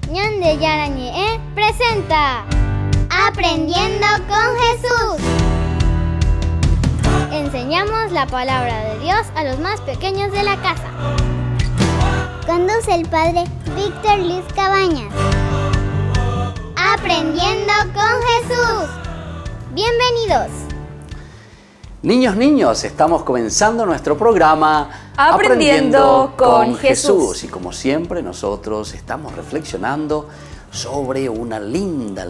Ñande Yarañe presenta Aprendiendo con Jesús. Enseñamos la palabra de Dios a los más pequeños de la casa. Conduce el padre Víctor Luis Cabañas. Aprendiendo con Jesús. Bienvenidos. Niños, estamos comenzando nuestro programa Aprendiendo con Jesús. Y como siempre, nosotros estamos reflexionando sobre una linda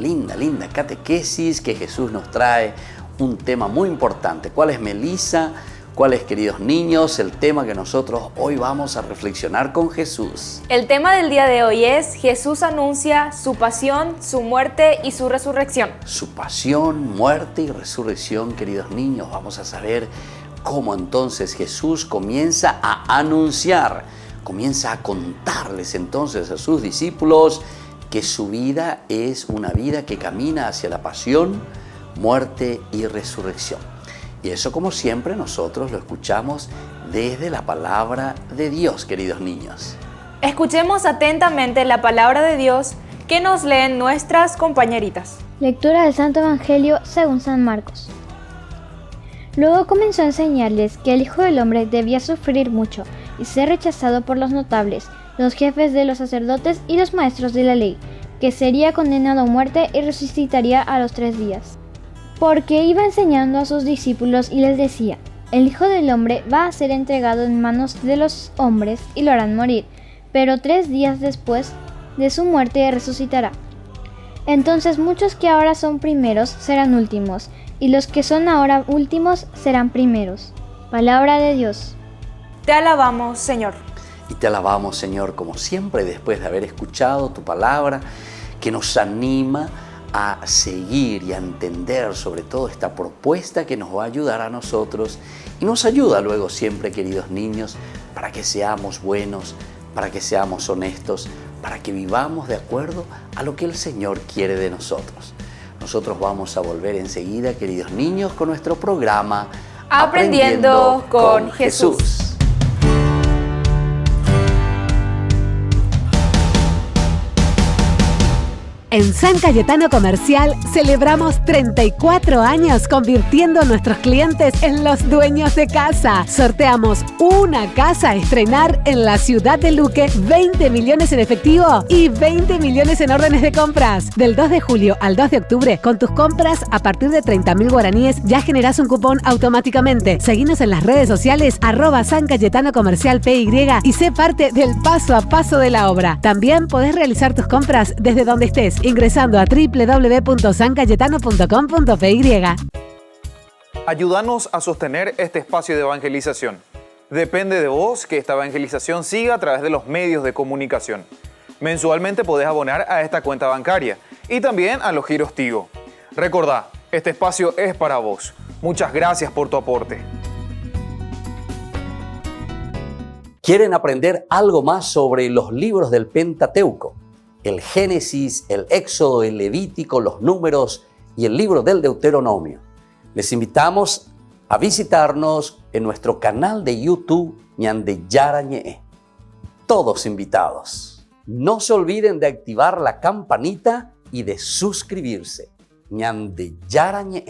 catequesis que Jesús nos trae, un tema muy importante. ¿Cuál es, Melissa? ¿Cuál es, queridos niños, el tema que nosotros hoy vamos a reflexionar con Jesús? El tema del día de hoy es Jesús anuncia su pasión, su muerte y su resurrección. Su pasión, muerte y resurrección, queridos niños. Vamos a saber cómo entonces Jesús comienza a anunciar, comienza a contarles entonces a sus discípulos que su vida es una vida que camina hacia la pasión, muerte y resurrección. Y eso, como siempre, nosotros lo escuchamos desde la palabra de Dios, queridos niños. Escuchemos atentamente la palabra de Dios que nos leen nuestras compañeritas. Lectura del Santo Evangelio según San Marcos. Luego comenzó a enseñarles que el Hijo del Hombre debía sufrir mucho y ser rechazado por los notables, los jefes de los sacerdotes y los maestros de la ley, que sería condenado a muerte y resucitaría a los 3 días. Porque iba enseñando a sus discípulos y les decía: el Hijo del Hombre va a ser entregado en manos de los hombres y lo harán morir, pero 3 días después de su muerte resucitará. Entonces muchos que ahora son primeros serán últimos, y los que son ahora últimos serán primeros. Palabra de Dios. Te alabamos, Señor. Y te alabamos, Señor, como siempre, después de haber escuchado tu palabra, que nos anima a seguir y a entender sobre todo esta propuesta que nos va a ayudar a nosotros y nos ayuda luego siempre, queridos niños, para que seamos buenos, para que seamos honestos, para que vivamos de acuerdo a lo que el Señor quiere de nosotros. Nosotros vamos a volver enseguida, queridos niños, con nuestro programa Aprendiendo con Jesús. En San Cayetano Comercial celebramos 34 años convirtiendo a nuestros clientes en los dueños de casa. Sorteamos una casa a estrenar en la ciudad de Luque, 20 millones en efectivo y 20 millones en órdenes de compras. Del 2 de julio al 2 de octubre, con tus compras a partir de 30.000 guaraníes ya generás un cupón automáticamente. Seguinos en las redes sociales @San Cayetano Comercial PY y sé parte del paso a paso de la obra. También podés realizar tus compras desde donde estés, ingresando a www.sancayetano.com.py. Ayúdanos a sostener este espacio de evangelización. Depende de vos que esta evangelización siga a través de los medios de comunicación. Mensualmente podés abonar a esta cuenta bancaria y también a los giros Tigo. Recordá, este espacio es para vos. Muchas gracias por tu aporte. ¿Quieren aprender algo más sobre los libros del Pentateuco? El Génesis, el Éxodo, el Levítico, los Números y el libro del Deuteronomio. Les invitamos a visitarnos en nuestro canal de YouTube Ñande Yarañe. Todos invitados. No se olviden de activar la campanita y de suscribirse. Ñande Yarañe.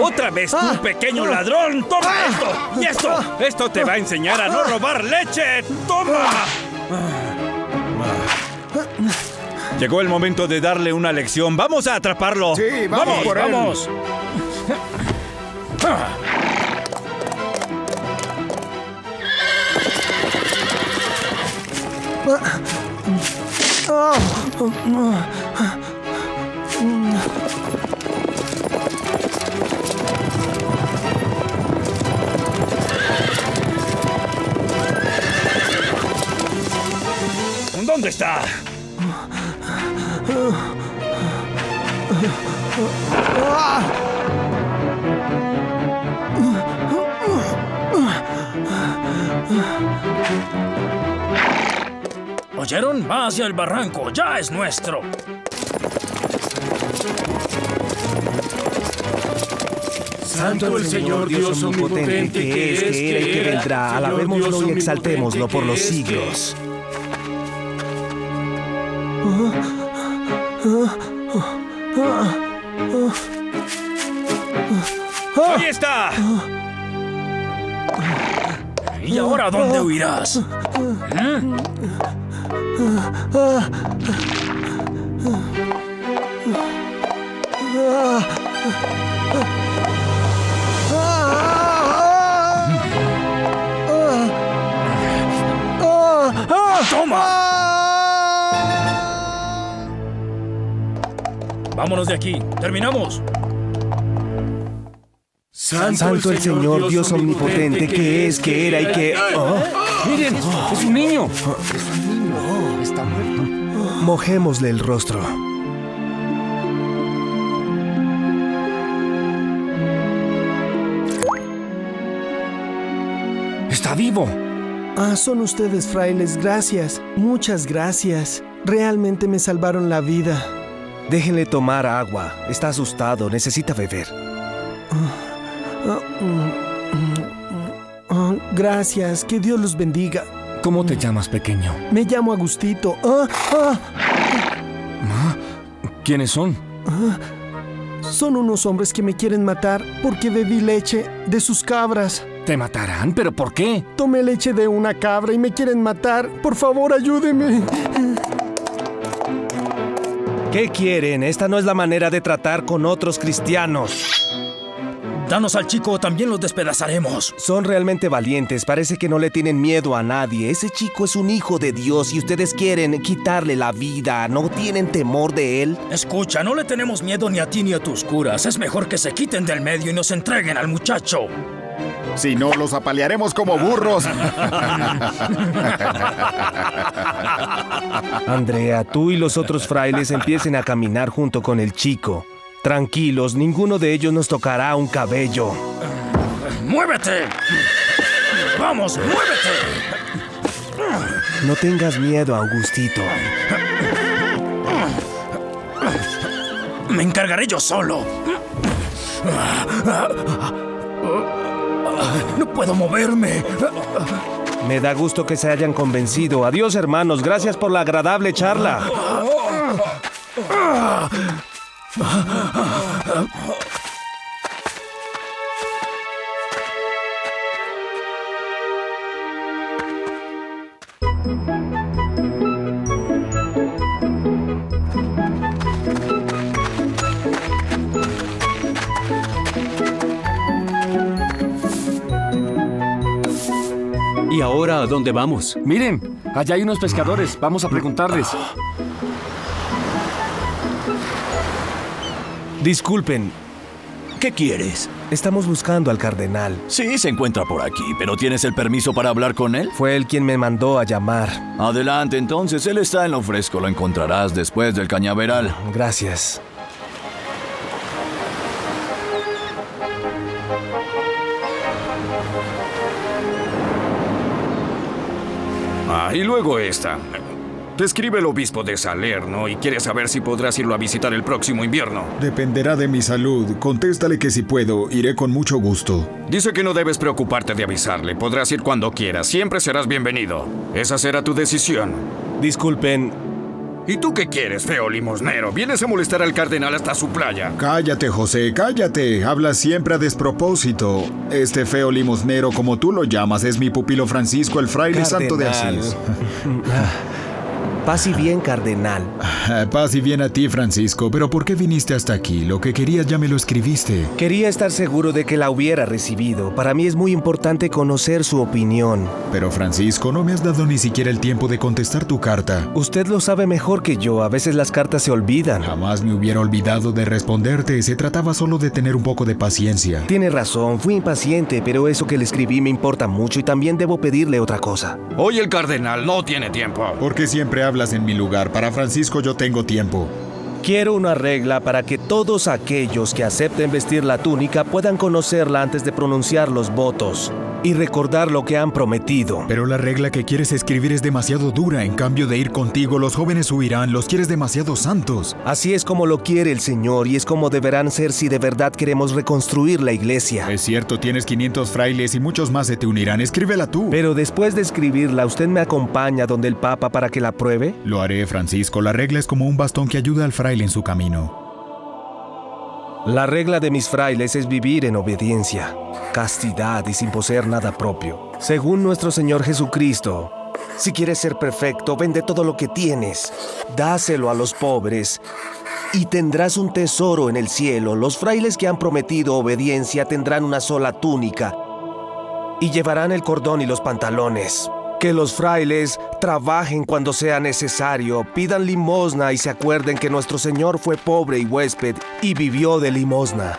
¡Otra vez tú, pequeño ladrón! ¡Toma esto! ¡Y esto te va a enseñar a no robar leche! ¡Toma! Llegó el momento de darle una lección. ¡Vamos a atraparlo! Sí, vamos por él. ¡Vamos! ¿Dónde está? ¿Oyeron? Va hacia el barranco. ¡Ya es nuestro! Santo el Señor Dios omnipotente, que es, que era y que vendrá. Alabémoslo y exaltémoslo por los siglos. ¡Ahí está! ¿Y ahora dónde huirás? ¡Toma! Vámonos de aquí. ¡Terminamos! Santo el Señor Dios omnipotente, que es, que era y que... ¡Miren! ¡Es un niño! Está muerto. Mojémosle el rostro. ¡Está vivo! Son ustedes, frailes. Gracias. Muchas gracias. Realmente me salvaron la vida. Déjenle tomar agua. Está asustado, necesita beber. Gracias. Que Dios los bendiga. ¿Cómo te llamas, pequeño? Me llamo Agustito. ¿Quiénes son? Son unos hombres que me quieren matar porque bebí leche de sus cabras. ¿Te matarán? ¿Pero por qué? Tomé leche de una cabra y me quieren matar. Por favor, ayúdeme. ¿Qué quieren? Esta no es la manera de tratar con otros cristianos. Danos al chico o también los despedazaremos. Son realmente valientes. Parece que no le tienen miedo a nadie. Ese chico es un hijo de Dios y ustedes quieren quitarle la vida. ¿No tienen temor de él? Escucha, no le tenemos miedo ni a ti ni a tus curas. Es mejor que se quiten del medio y nos entreguen al muchacho. Si no, los apalearemos como burros. Andrea, tú y los otros frailes empiecen a caminar junto con el chico. Tranquilos, ninguno de ellos nos tocará un cabello. ¡Muévete! ¡Vamos, muévete! No tengas miedo, Augustito. Me encargaré yo solo. No puedo moverme. Me da gusto que se hayan convencido. Adiós, hermanos. Gracias por la agradable charla. ¿Y ahora a dónde vamos? Miren, allá hay unos pescadores. Vamos a preguntarles. Disculpen. ¿Qué quieres? Estamos buscando al cardenal. Sí, se encuentra por aquí, pero ¿tienes el permiso para hablar con él? Fue él quien me mandó a llamar. Adelante, entonces. Él está en lo fresco. Lo encontrarás después del cañaveral. Gracias. Y luego esta. Te escribe el obispo de Salerno y quiere saber si podrás irlo a visitar el próximo invierno. Dependerá de mi salud. Contéstale que si puedo, iré con mucho gusto. Dice que no debes preocuparte de avisarle. Podrás ir cuando quieras. Siempre serás bienvenido. Esa será tu decisión. Disculpen. ¿Y tú qué quieres, feo limosnero? ¿Vienes a molestar al cardenal hasta su playa? Cállate, José, cállate. Hablas siempre a despropósito. Este feo limosnero, como tú lo llamas, es mi pupilo Francisco, el fraile Cardenal. santo de Asís. Paz y bien, cardenal. Paz y bien a ti, Francisco. Pero ¿por qué viniste hasta aquí? Lo que querías ya me lo escribiste. Quería estar seguro de que la hubiera recibido. Para mí es muy importante conocer su opinión. Pero Francisco, no me has dado ni siquiera el tiempo de contestar tu carta. Usted lo sabe mejor que yo. A veces las cartas se olvidan. Jamás me hubiera olvidado de responderte. Se trataba solo de tener un poco de paciencia. Tiene razón, fui impaciente, pero eso que le escribí me importa mucho y también debo pedirle otra cosa. Hoy el cardenal no tiene tiempo. Porque siempre hablas en mi lugar. Para Francisco yo tengo tiempo. Quiero una regla para que todos aquellos que acepten vestir la túnica puedan conocerla antes de pronunciar los votos y recordar lo que han prometido. Pero la regla que quieres escribir es demasiado dura. En cambio de ir contigo, los jóvenes huirán. Los quieres demasiado santos. Así es como lo quiere el Señor y es como deberán ser si de verdad queremos reconstruir la iglesia. Es cierto, tienes 500 frailes y muchos más se te unirán. Escríbela tú. Pero después de escribirla, ¿usted me acompaña donde el Papa para que la apruebe? Lo haré, Francisco. La regla es como un bastón que ayuda al fraile en su camino. La regla de mis frailes es vivir en obediencia, castidad y sin poseer nada propio. Según nuestro Señor Jesucristo, si quieres ser perfecto, vende todo lo que tienes, dáselo a los pobres y tendrás un tesoro en el cielo. Los frailes que han prometido obediencia tendrán una sola túnica y llevarán el cordón y los pantalones. Que los frailes trabajen cuando sea necesario, pidan limosna y se acuerden que nuestro Señor fue pobre y huésped y vivió de limosna.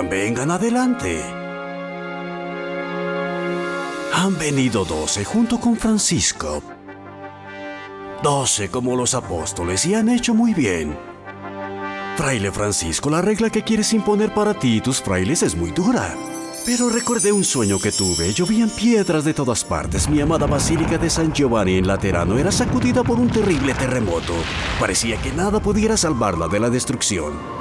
Vengan, adelante. Han venido 12 junto con Francisco. 12 como los apóstoles y han hecho muy bien. Fraile Francisco, la regla que quieres imponer para ti y tus frailes es muy dura. Pero recordé un sueño que tuve. Llovían piedras de todas partes. Mi amada Basílica de San Giovanni en Laterano era sacudida por un terrible terremoto. Parecía que nada pudiera salvarla de la destrucción.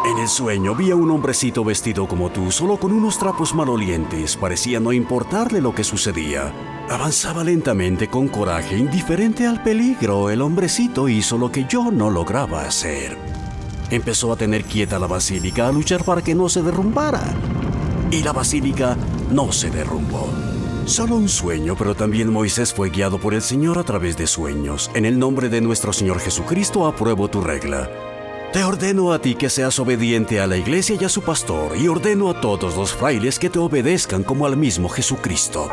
En el sueño vi a un hombrecito vestido como tú, solo con unos trapos malolientes. Parecía no importarle lo que sucedía. Avanzaba lentamente con coraje, indiferente al peligro. El hombrecito hizo lo que yo no lograba hacer. Empezó a tener quieta la basílica, a luchar para que no se derrumbara. Y la basílica no se derrumbó. Solo un sueño, pero también Moisés fue guiado por el Señor a través de sueños. En el nombre de nuestro Señor Jesucristo apruebo tu regla. Te ordeno a ti que seas obediente a la iglesia y a su pastor, y ordeno a todos los frailes que te obedezcan como al mismo Jesucristo.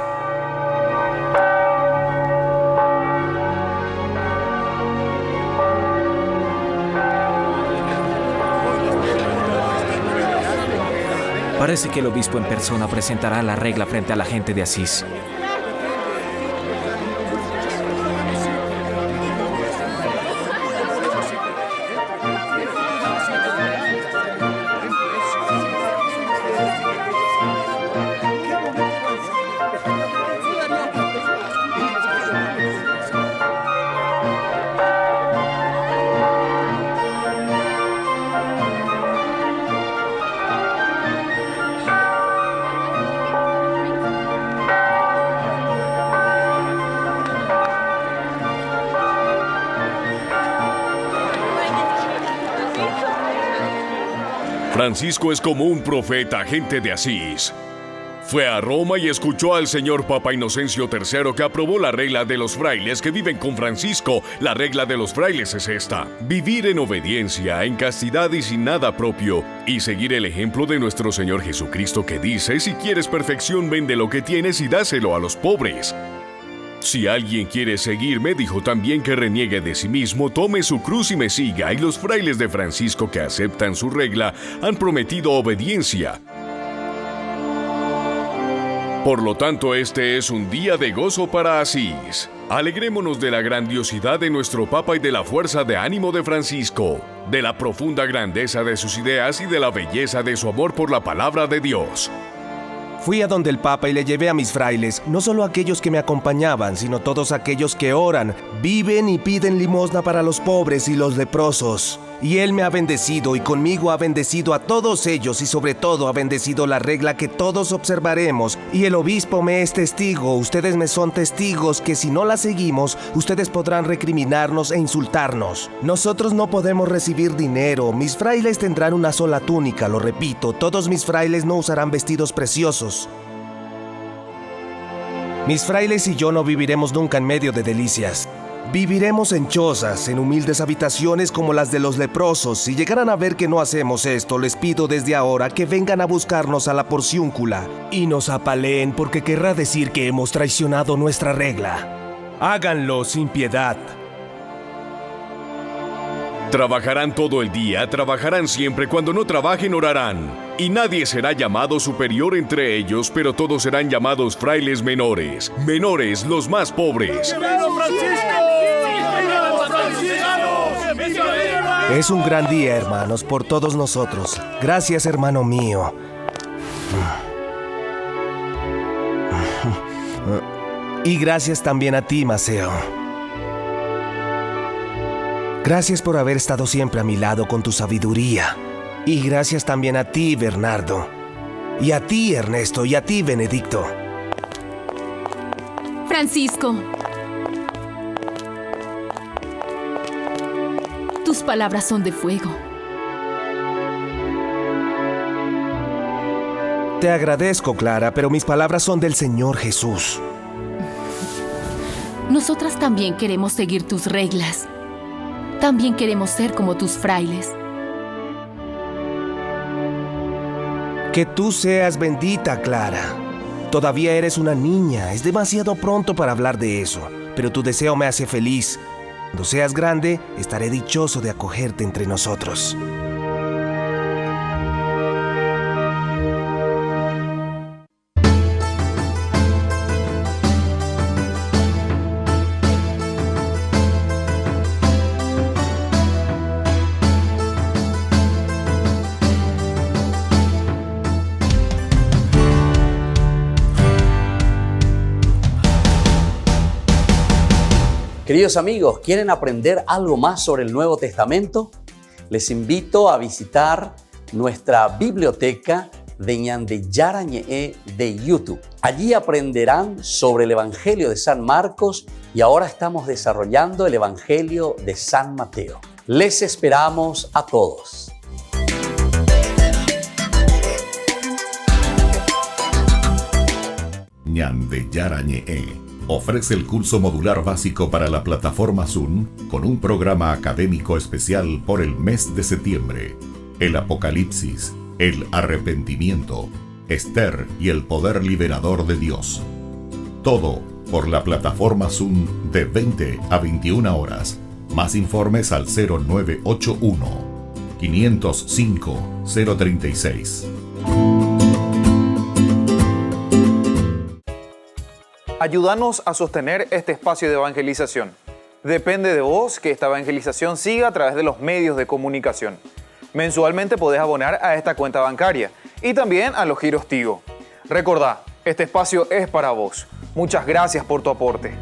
Parece que el obispo en persona presentará la regla frente a la gente de Asís. Francisco es como un profeta, gente de Asís. Fue a Roma y escuchó al señor Papa Inocencio III que aprobó la regla de los frailes que viven con Francisco. La regla de los frailes es esta: vivir en obediencia, en castidad y sin nada propio, y seguir el ejemplo de nuestro Señor Jesucristo que dice: si quieres perfección, vende lo que tienes y dáselo a los pobres. Si alguien quiere seguirme, dijo también que reniegue de sí mismo, tome su cruz y me siga. Y los frailes de Francisco que aceptan su regla han prometido obediencia. Por lo tanto, este es un día de gozo para Asís. Alegrémonos de la grandiosidad de nuestro Papa y de la fuerza de ánimo de Francisco, de la profunda grandeza de sus ideas y de la belleza de su amor por la palabra de Dios. Fui a donde el Papa y le llevé a mis frailes, no solo aquellos que me acompañaban, sino todos aquellos que oran, viven y piden limosna para los pobres y los leprosos. Y Él me ha bendecido y conmigo ha bendecido a todos ellos y sobre todo ha bendecido la regla que todos observaremos. Y el obispo me es testigo, ustedes me son testigos que si no la seguimos, ustedes podrán recriminarnos e insultarnos. Nosotros no podemos recibir dinero, mis frailes tendrán una sola túnica, lo repito, todos mis frailes no usarán vestidos preciosos. Mis frailes y yo no viviremos nunca en medio de delicias. Viviremos en chozas, en humildes habitaciones como las de los leprosos. Si llegaran a ver que no hacemos esto, les pido desde ahora que vengan a buscarnos a la porciúncula y nos apaleen porque querrá decir que hemos traicionado nuestra regla. Háganlo sin piedad. Trabajarán todo el día, trabajarán siempre, cuando no trabajen orarán. Y nadie será llamado superior entre ellos, pero todos serán llamados frailes menores. Menores, los más pobres. Es un gran día, hermanos, por todos nosotros. Gracias, hermano mío. Y gracias también a ti, Maceo. Gracias por haber estado siempre a mi lado con tu sabiduría. Y gracias también a ti, Bernardo. Y a ti, Ernesto, y a ti, Benedicto. Francisco, tus palabras son de fuego. Te agradezco, Clara, pero mis palabras son del Señor Jesús. Nosotras también queremos seguir tus reglas. También queremos ser como tus frailes. Que tú seas bendita, Clara. Todavía eres una niña, es demasiado pronto para hablar de eso, pero tu deseo me hace feliz. Cuando seas grande, estaré dichoso de acogerte entre nosotros. Queridos amigos, ¿quieren aprender algo más sobre el Nuevo Testamento? Les invito a visitar nuestra biblioteca de Ñande Yarañe de YouTube. Allí aprenderán sobre el Evangelio de San Marcos y ahora estamos desarrollando el Evangelio de San Mateo. Les esperamos a todos. Ñande Yarañe ofrece el curso modular básico para la plataforma Zoom con un programa académico especial por el mes de septiembre. El Apocalipsis, el arrepentimiento, Esther y el poder liberador de Dios. Todo por la plataforma Zoom de 20 a 21 horas. Más informes al 0981 505 036. Ayúdanos a sostener este espacio de evangelización. Depende de vos que esta evangelización siga a través de los medios de comunicación. Mensualmente podés abonar a esta cuenta bancaria y también a los giros Tigo. Recordá, este espacio es para vos. Muchas gracias por tu aporte.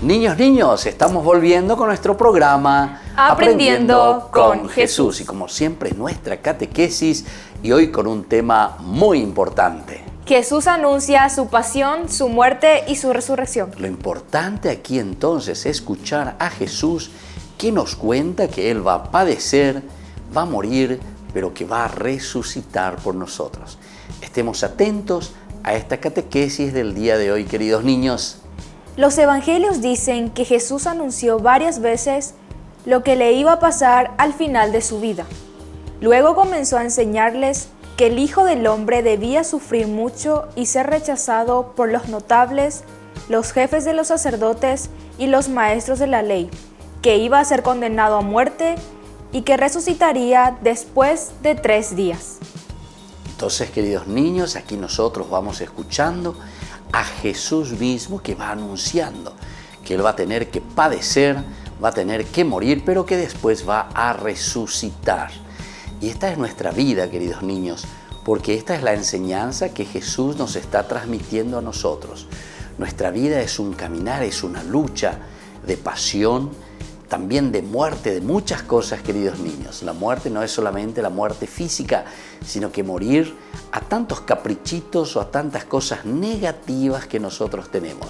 Niños, estamos volviendo con nuestro programa Aprendiendo con Jesús. Y como siempre, nuestra catequesis y hoy con un tema muy importante. Jesús anuncia su pasión, su muerte y su resurrección. Lo importante aquí entonces es escuchar a Jesús que nos cuenta que Él va a padecer, va a morir, pero que va a resucitar por nosotros. Estemos atentos a esta catequesis del día de hoy, queridos niños. Los evangelios dicen que Jesús anunció varias veces lo que le iba a pasar al final de su vida. Luego comenzó a enseñarles que el Hijo del Hombre debía sufrir mucho y ser rechazado por los notables, los jefes de los sacerdotes y los maestros de la ley, que iba a ser condenado a muerte y que resucitaría después de 3 días. Entonces, queridos niños, aquí nosotros vamos escuchando a Jesús mismo que va anunciando que Él va a tener que padecer, va a tener que morir, pero que después va a resucitar. Y esta es nuestra vida, queridos niños, porque esta es la enseñanza que Jesús nos está transmitiendo a nosotros. Nuestra vida es un caminar, es una lucha de pasión, también de muerte, de muchas cosas, queridos niños. La muerte no es solamente la muerte física, sino que morir a tantos caprichitos o a tantas cosas negativas que nosotros tenemos.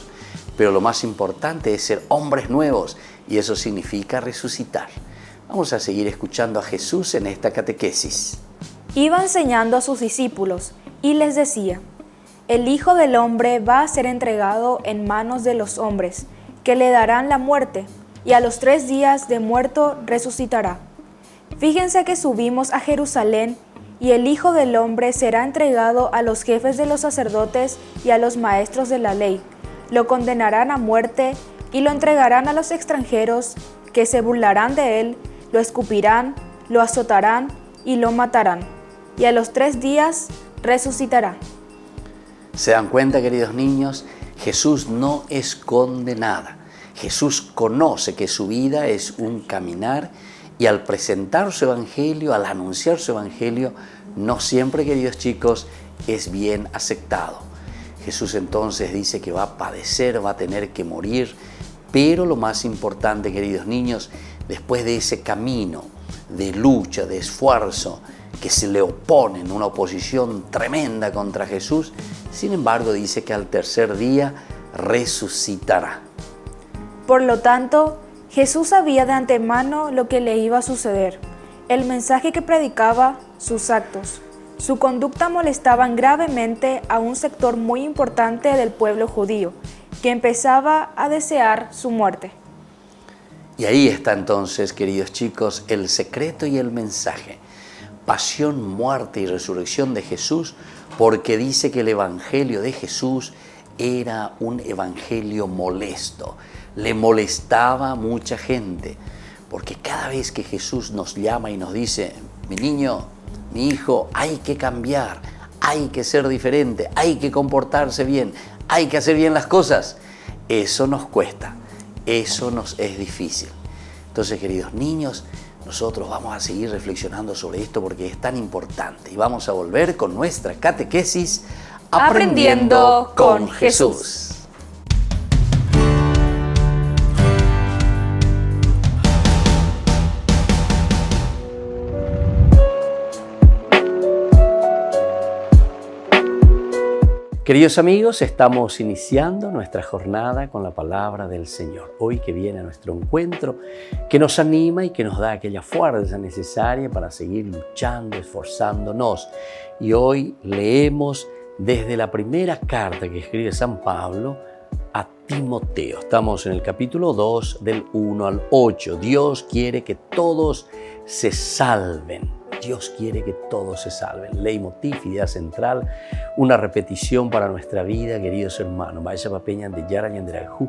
Pero lo más importante es ser hombres nuevos, y eso significa resucitar. Vamos a seguir escuchando a Jesús en esta catequesis. Iba enseñando a sus discípulos y les decía: el Hijo del Hombre va a ser entregado en manos de los hombres, que le darán la muerte, y a los 3 días de muerto resucitará. Fíjense que subimos a Jerusalén, y el Hijo del Hombre será entregado a los jefes de los sacerdotes y a los maestros de la ley. Lo condenarán a muerte y lo entregarán a los extranjeros, que se burlarán de él, lo escupirán, lo azotarán y lo matarán. Y a los 3 días resucitará. ¿Se dan cuenta, queridos niños? Jesús no esconde nada. Jesús conoce que su vida es un caminar, y al presentar su evangelio, al anunciar su evangelio, no siempre, queridos chicos, es bien aceptado. Jesús entonces dice que va a padecer, va a tener que morir, pero lo más importante, queridos niños, después de ese camino de lucha, de esfuerzo, que se le oponen, una oposición tremenda contra Jesús, sin embargo dice que al 3er día resucitará. Por lo tanto, Jesús sabía de antemano lo que le iba a suceder, el mensaje que predicaba, sus actos. Su conducta molestaban gravemente a un sector muy importante del pueblo judío, que empezaba a desear su muerte. Y ahí está entonces, queridos chicos, el secreto y el mensaje. Pasión, muerte y resurrección de Jesús, porque dice que el evangelio de Jesús era un evangelio molesto. Le molestaba a mucha gente, porque cada vez que Jesús nos llama y nos dice: mi niño, mi hijo, hay que cambiar, hay que ser diferente, hay que comportarse bien, hay que hacer bien las cosas, eso nos cuesta, eso nos es difícil. Entonces, queridos niños, nosotros vamos a seguir reflexionando sobre esto porque es tan importante, y vamos a volver con nuestra catequesis Aprendiendo con Jesús. Queridos amigos, estamos iniciando nuestra jornada con la palabra del Señor. Hoy que viene a nuestro encuentro, que nos anima y que nos da aquella fuerza necesaria para seguir luchando, esforzándonos. Y hoy leemos desde la primera carta que escribe San Pablo a Timoteo. Estamos en el capítulo 2, del 1 al 8. Dios quiere que todos se salven. Dios quiere que todos se salven. Leitmotiv, idea central, una repetición para nuestra vida, queridos hermanos. Vaya papeñan de yara ñanderaju,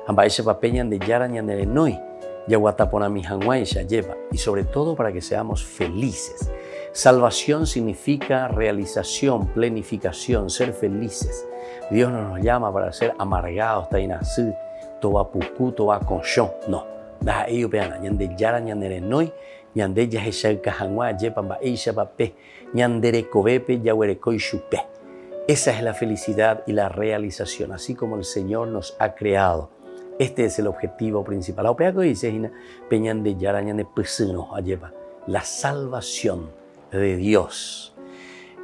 vaya papeñan de yara ñanderenoi, yaguatapona mi hanguaisha lleva. Y sobre todo para que seamos felices. Salvación significa realización, plenificación, ser felices. Dios no nos llama para ser amargados, tainasí, tobapucú, tobaconchón. No. Da ello peana, ñande yara ñanderenoi, ñande ya heshaka hangua yepamba eisha pape ñandere kobepe yahuerekoi chupe. Esa es la felicidad y la realización, así como el Señor nos ha creado. Este es el objetivo principal. La opea que dice peñande yara ñande pesino ayepa, la salvación de Dios.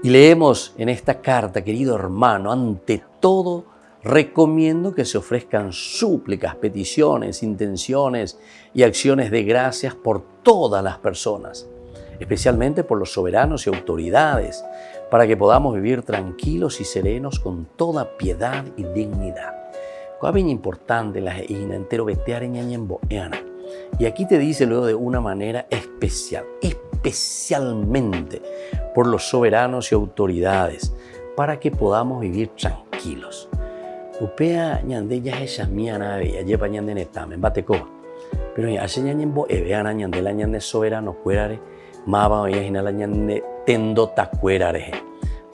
Y leemos en esta carta, querido hermano, ante todo recomiendo que se ofrezcan súplicas, peticiones, intenciones y acciones de gracias por todas las personas, especialmente por los soberanos y autoridades, para que podamos vivir tranquilos y serenos con toda piedad y dignidad. Es bien importante la geina entero vetear en ñañemboeana. Y aquí te dice luego de una manera especial, especialmente por los soberanos y autoridades, para que podamos vivir tranquilos. Upea ñande ya esa miana ya lleva ñande netame batecoba. Pero ya hace ñañembo eveana ñande la ñande soberano cuerare, maba o ya la ñande tendo tacuerare.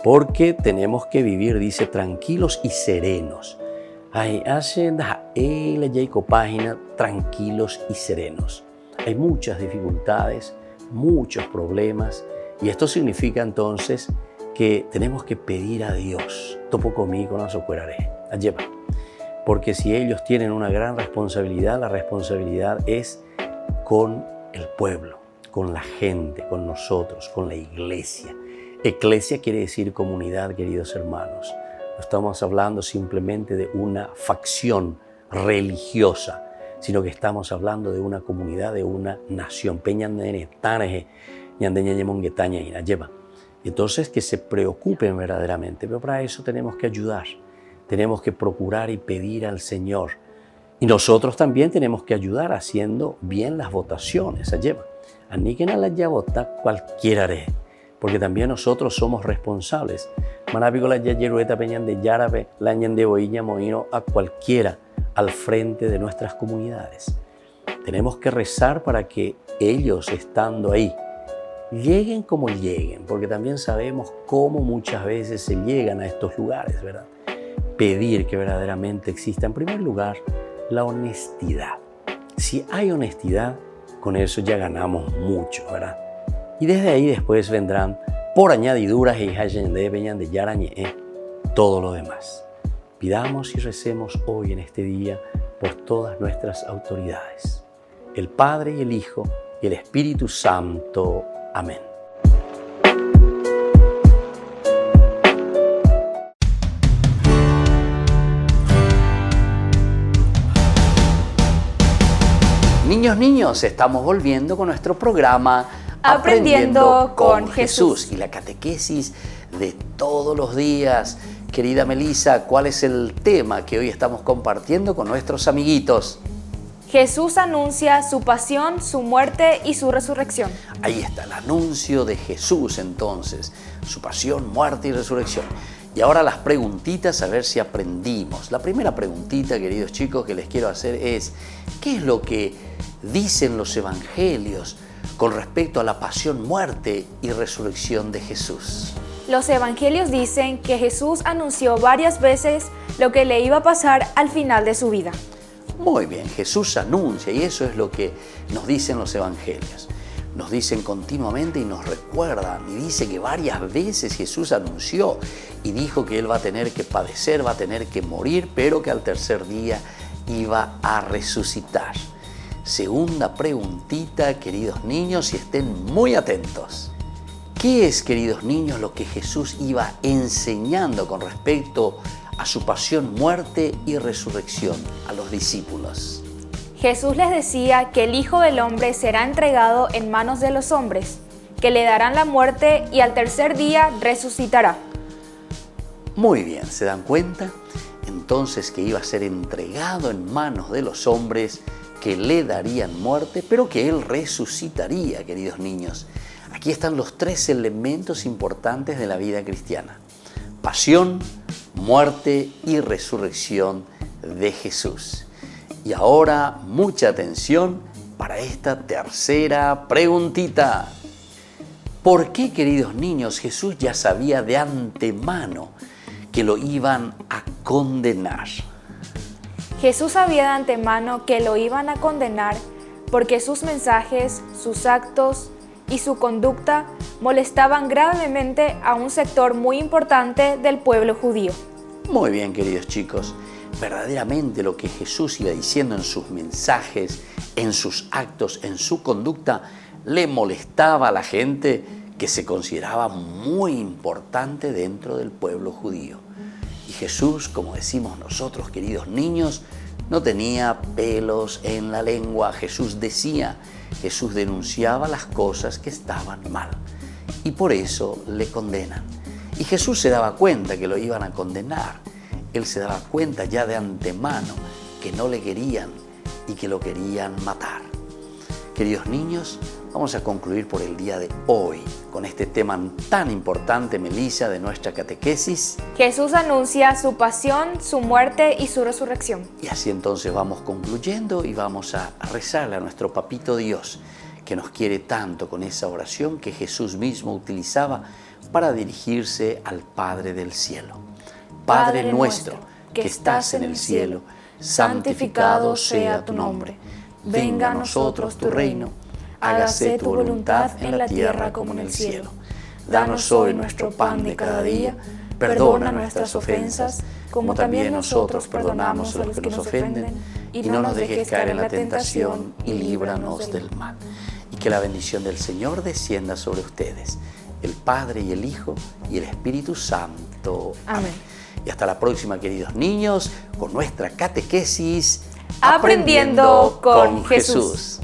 Porque tenemos que vivir, dice, tranquilos y serenos. Ay, hace la página tranquilos y serenos. Hay muchas dificultades, muchos problemas, y esto significa entonces que tenemos que pedir a Dios, topo conmigo no socueraré, lleva. Porque si ellos tienen una gran responsabilidad, la responsabilidad es con el pueblo, con la gente, con nosotros, con la iglesia. Eclesia quiere decir comunidad, queridos hermanos. No estamos hablando simplemente de una facción religiosa, sino que estamos hablando de una comunidad, de una nación. Entonces, que se preocupen verdaderamente, pero para eso tenemos que ayudar, tenemos que procurar y pedir al Señor. Y nosotros también tenemos que ayudar haciendo bien las votaciones. Aniquen a la ya vota cualquiera haré, porque también nosotros somos responsables. Manapico la ya yerueta peñan de yarabe, la ñan de boilla moino a cualquiera al frente de nuestras comunidades. Tenemos que rezar para que ellos, estando ahí, lleguen como lleguen, porque también sabemos cómo muchas veces se llegan a estos lugares, ¿verdad? Pedir que verdaderamente exista, en primer lugar, la honestidad. Si hay honestidad, con eso ya ganamos mucho, ¿verdad? Y desde ahí después vendrán, por añadiduras, y de yarañe, todo lo demás. Pidamos y recemos hoy en este día por todas nuestras autoridades, el Padre y el Hijo y el Espíritu Santo. Amén. Niños, estamos volviendo con nuestro programa Aprendiendo con Jesús. Y la catequesis de todos los días. Querida Melissa, ¿cuál es el tema que hoy estamos compartiendo con nuestros amiguitos? Jesús anuncia su pasión, su muerte y su resurrección. Ahí está el anuncio de Jesús entonces, su pasión, muerte y resurrección. Y ahora las preguntitas, a ver si aprendimos. La primera preguntita, queridos chicos, que les quiero hacer es, ¿qué es lo que dicen los evangelios con respecto a la pasión, muerte y resurrección de Jesús? Los evangelios dicen que Jesús anunció varias veces lo que le iba a pasar al final de su vida. Muy bien, Jesús anuncia, y eso es lo que nos dicen los evangelios. Nos dicen continuamente y nos recuerdan, y dice que varias veces Jesús anunció y dijo que Él va a tener que padecer, va a tener que morir, pero que al tercer día iba a resucitar. Segunda preguntita, queridos niños, y estén muy atentos. ¿Qué es, queridos niños, lo que Jesús iba enseñando con respecto a su pasión, muerte y resurrección a los discípulos? Jesús les decía que el Hijo del Hombre será entregado en manos de los hombres, que le darán la muerte y al tercer día resucitará. Muy bien, ¿se dan cuenta? Entonces que iba a ser entregado en manos de los hombres, que le darían muerte, pero que Él resucitaría, queridos niños. Aquí están los tres elementos importantes de la vida cristiana: pasión, muerte y resurrección de Jesús. Y ahora, mucha atención para esta tercera preguntita. ¿Por qué, queridos niños, Jesús ya sabía de antemano que lo iban a condenar? Jesús sabía de antemano que lo iban a condenar porque sus mensajes, sus actos y su conducta molestaban gravemente a un sector muy importante del pueblo judío. Muy bien, queridos chicos. Verdaderamente lo que Jesús iba diciendo en sus mensajes, en sus actos, en su conducta, le molestaba a la gente que se consideraba muy importante dentro del pueblo judío. Y Jesús, como decimos nosotros, queridos niños, no tenía pelos en la lengua. Jesús decía, Jesús denunciaba las cosas que estaban mal. Y por eso le condenan. Y Jesús se daba cuenta que lo iban a condenar. Él se daba cuenta ya de antemano que no le querían y que lo querían matar. Queridos niños, vamos a concluir por el día de hoy con este tema tan importante, Melissa, de nuestra catequesis. Jesús anuncia su pasión, su muerte y su resurrección. Y así entonces vamos concluyendo y vamos a rezarle a nuestro Papito Dios, que nos quiere tanto, con esa oración que Jesús mismo utilizaba para dirigirse al Padre del cielo. Padre nuestro, que estás en el cielo, santificado sea tu nombre. Venga a nosotros tu reino. Hágase tu voluntad en la tierra como en el cielo. Danos hoy nuestro pan de cada día. Perdona nuestras ofensas, como también nosotros perdonamos a los que nos ofenden. Y no nos dejes caer en la tentación y líbranos del mal. Y que la bendición del Señor descienda sobre ustedes, el Padre y el Hijo y el Espíritu Santo. Amén. Y hasta la próxima, queridos niños, con nuestra catequesis Aprendiendo con Jesús.